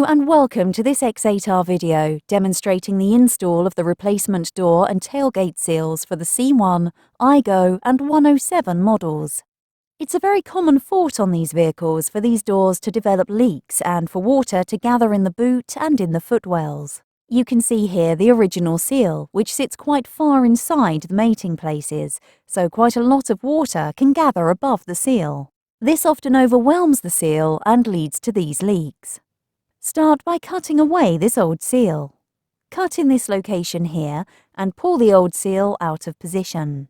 and welcome to this X8R video demonstrating the install of the replacement door and tailgate seals for the C1, AYGO and 107 models. It's a very common fault on these vehicles for these doors to develop leaks and for water to gather in the boot and in the footwells. You can see here the original seal, which sits quite far inside the mating places, so quite a lot of water can gather above the seal. This often overwhelms the seal and leads to these leaks. Start by cutting away this old seal. Cut in this location here and pull the old seal out of position.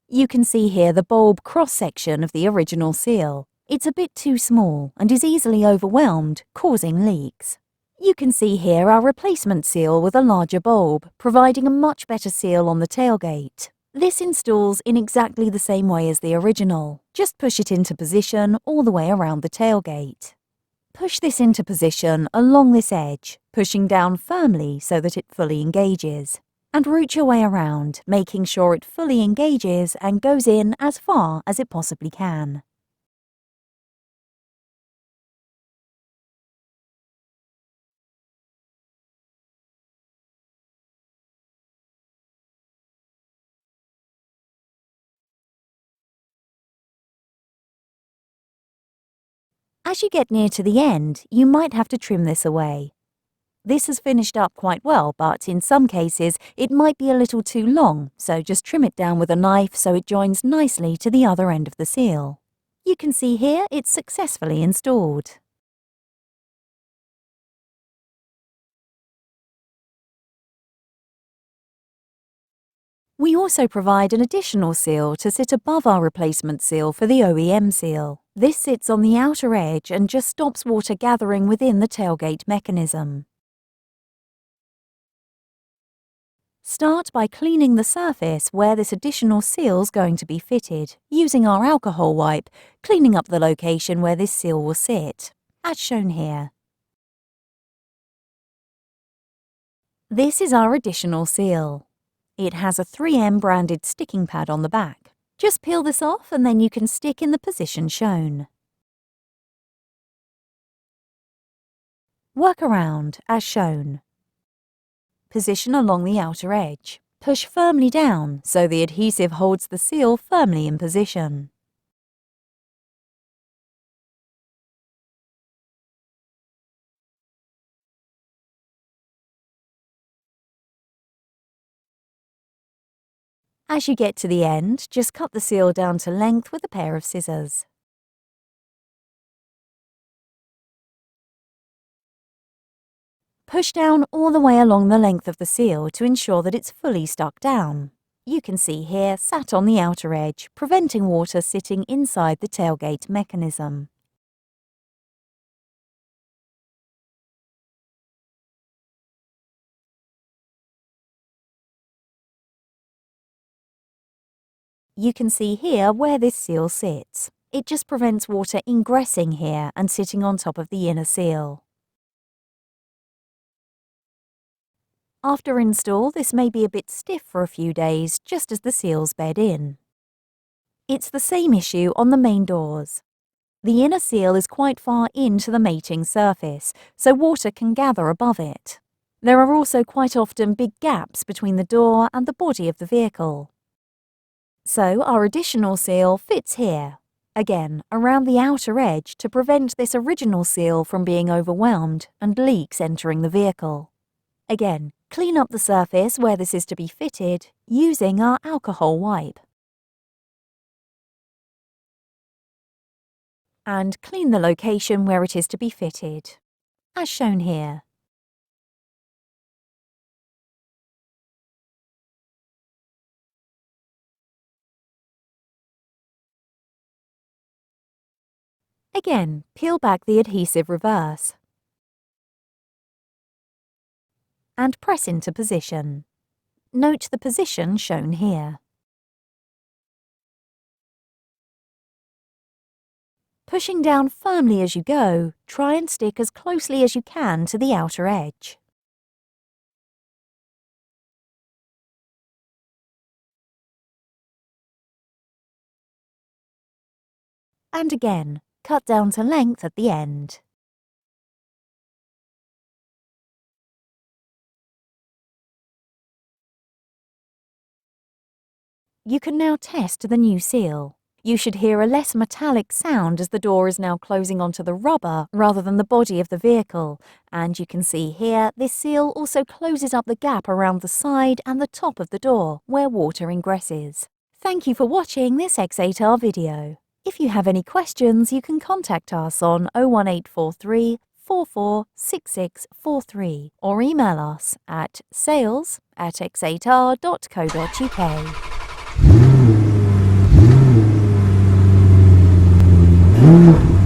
You can see here the bulb cross-section of the original seal. It's a bit too small and is easily overwhelmed, causing leaks. You can see here our replacement seal with a larger bulb, providing a much better seal on the tailgate. This installs in exactly the same way as the original. Just push it into position all the way around the tailgate. Push this into position along this edge, pushing down firmly so that it fully engages. And root your way around, making sure it fully engages and goes in as far as it possibly can. As you get near to the end, you might have to trim this away. This has finished up quite well, but in some cases it might be a little too long, so just trim it down with a knife so it joins nicely to the other end of the seal. You can see here it's successfully installed. We also provide an additional seal to sit above our replacement seal for the OEM seal. This sits on the outer edge and just stops water gathering within the tailgate mechanism. Start by cleaning the surface where this additional seal is going to be fitted, using our alcohol wipe, cleaning up the location where this seal will sit, as shown here. This is our additional seal. It has a 3M branded sticking pad on the back. Just peel this off and then you can stick in the position shown. Work around, as shown. Position along the outer edge. Push firmly down so the adhesive holds the seal firmly in position. As you get to the end, just cut the seal down to length with a pair of scissors. Push down all the way along the length of the seal to ensure that it's fully stuck down. You can see here sat on the outer edge, preventing water sitting inside the tailgate mechanism. You can see here where this seal sits. It just prevents water ingressing here and sitting on top of the inner seal. After install, this may be a bit stiff for a few days, just as the seals bed in. It's the same issue on the main doors. The inner seal is quite far into the mating surface, so water can gather above it. There are also quite often big gaps between the door and the body of the vehicle. So our additional seal fits here, again around the outer edge to prevent this original seal from being overwhelmed and leaks entering the vehicle. Again, clean up the surface where this is to be fitted using our alcohol wipe. And clean the location where it is to be fitted, as shown here. Again, peel back the adhesive reverse and press into position. Note the position shown here. Pushing down firmly as you go, try and stick as closely as you can to the outer edge. And again, cut down to length at the end. You can now test the new seal. You should hear a less metallic sound as the door is now closing onto the rubber rather than the body of the vehicle. And you can see here, this seal also closes up the gap around the side and the top of the door where water ingresses. Thank you for watching this X8R video. If you have any questions, you can contact us on 01843 446643 or email us at sales@x8r.co.uk.